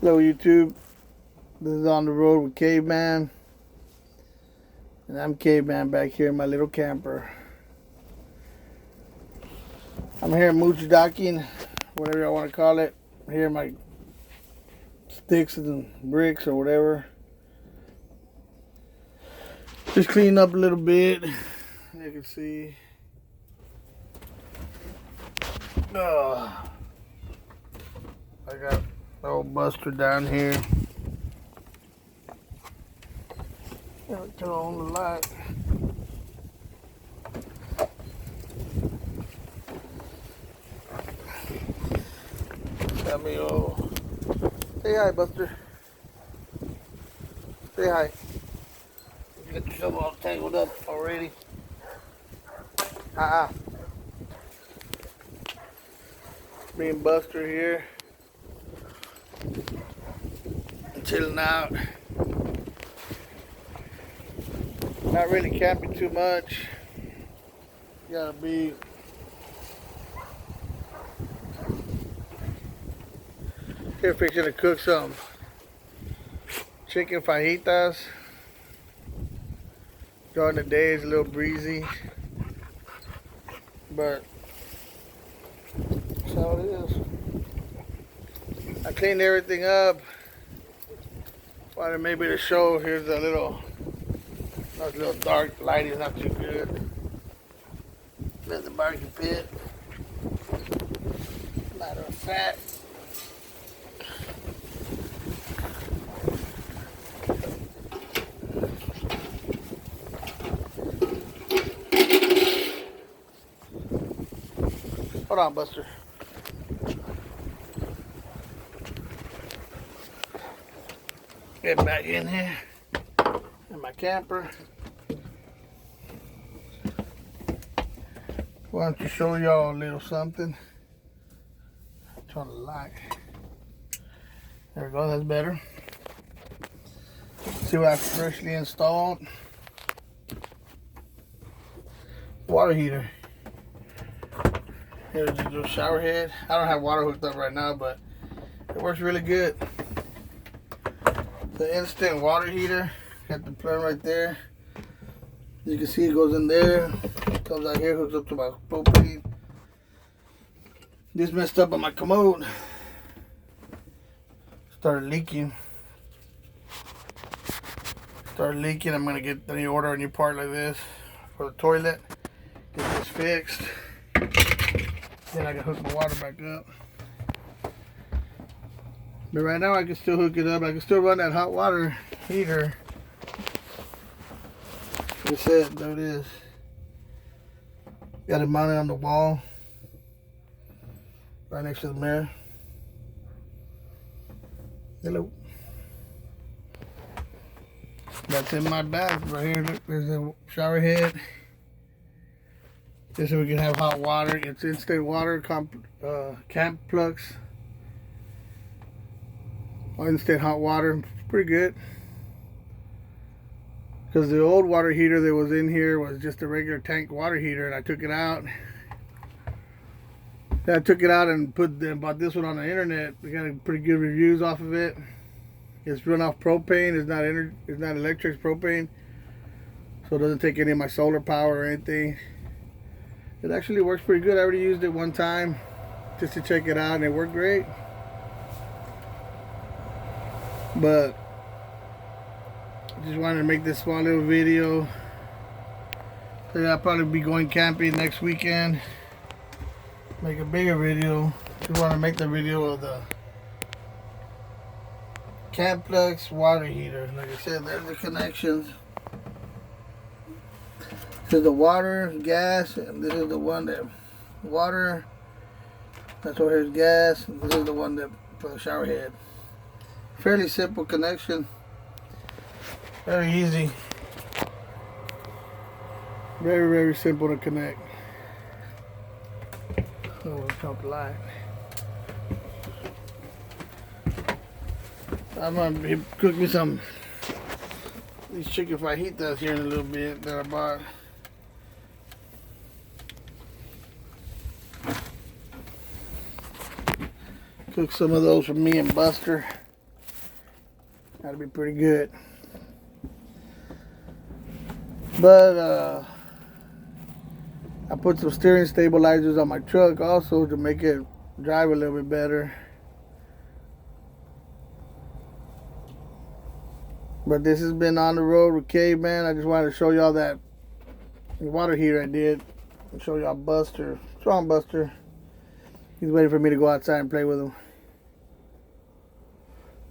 Hello YouTube, this is On the Road with Caveman, and I'm Caveman back here in my little camper. I'm here mooch docking, whatever I want to call it. Here are my sticks and bricks or whatever. Just clean up a little bit. You can see. I got the old Buster down here. Turn on the light. Got me all. Say hi, Buster. Say hi. You got yourself all tangled up already. Me and Buster here. Chilling out. Not really camping too much. Gotta be here fixing to cook some chicken fajitas. During the day it's a little breezy, but that's how it is. I cleaned everything up. Wanted maybe to show. Here's a little dark. Light is not too good. There's the barbecue pit. Matter of fact, hold on, Buster. Get back in here in my camper. Why don't you show y'all a little something? Turn the light. There we go, that's better. See what I freshly installed. Water heater. Here's the little shower head. I don't have water hooked up right now, but it works really good. The instant water heater. Got the plug right there. You can see it goes in there. Comes out here, hooks up to my propane. This messed up on my commode. Started leaking. I'm gonna get the new order a new part like this for the toilet. Get this fixed. Then I can hook my water back up. But right now I can still hook it up. I can still run that hot water heater. That's it. There it is. Got it mounted on the wall. Right next to the mirror. Hello. That's in my bath right here. Look, there's a shower head. This so we can have hot water. It's instant water camp plugs. Instant hot water. Pretty good. Because the old water heater that was in here was just a regular tank water heater, and I took it out. I took it out and bought this one on the internet. We got pretty good reviews off of it. It's run off propane. It's not electric, it's propane. So it doesn't take any of my solar power or anything. It actually works pretty good. I already used it one time just to check it out, and it worked great. But I just wanted to make this small little video. So I'll probably be going camping next weekend. Make a bigger video. Just want to make the video of the Camplex water heater. Like I said, there's the connections. This is the water, gas, and this is the one that water. That's where here's gas. And this is the one that for the shower head. Fairly simple connection. Very easy. Very, very simple to connect. Oh, we'll turn off the light. I'm gonna cook me some these chicken fajitas here in a little bit that I bought. Cook some of those for me and Buster. That'd be pretty good. But I put some steering stabilizers on my truck also to make it drive a little bit better. But this has been On the Road with Caveman. I just wanted to show y'all that water heater I did. And show y'all Buster. Strong Buster. He's waiting for me to go outside and play with him.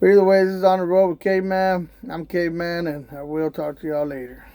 But either way, this is On the Road with Caveman. I'm Caveman, and I will talk to y'all later.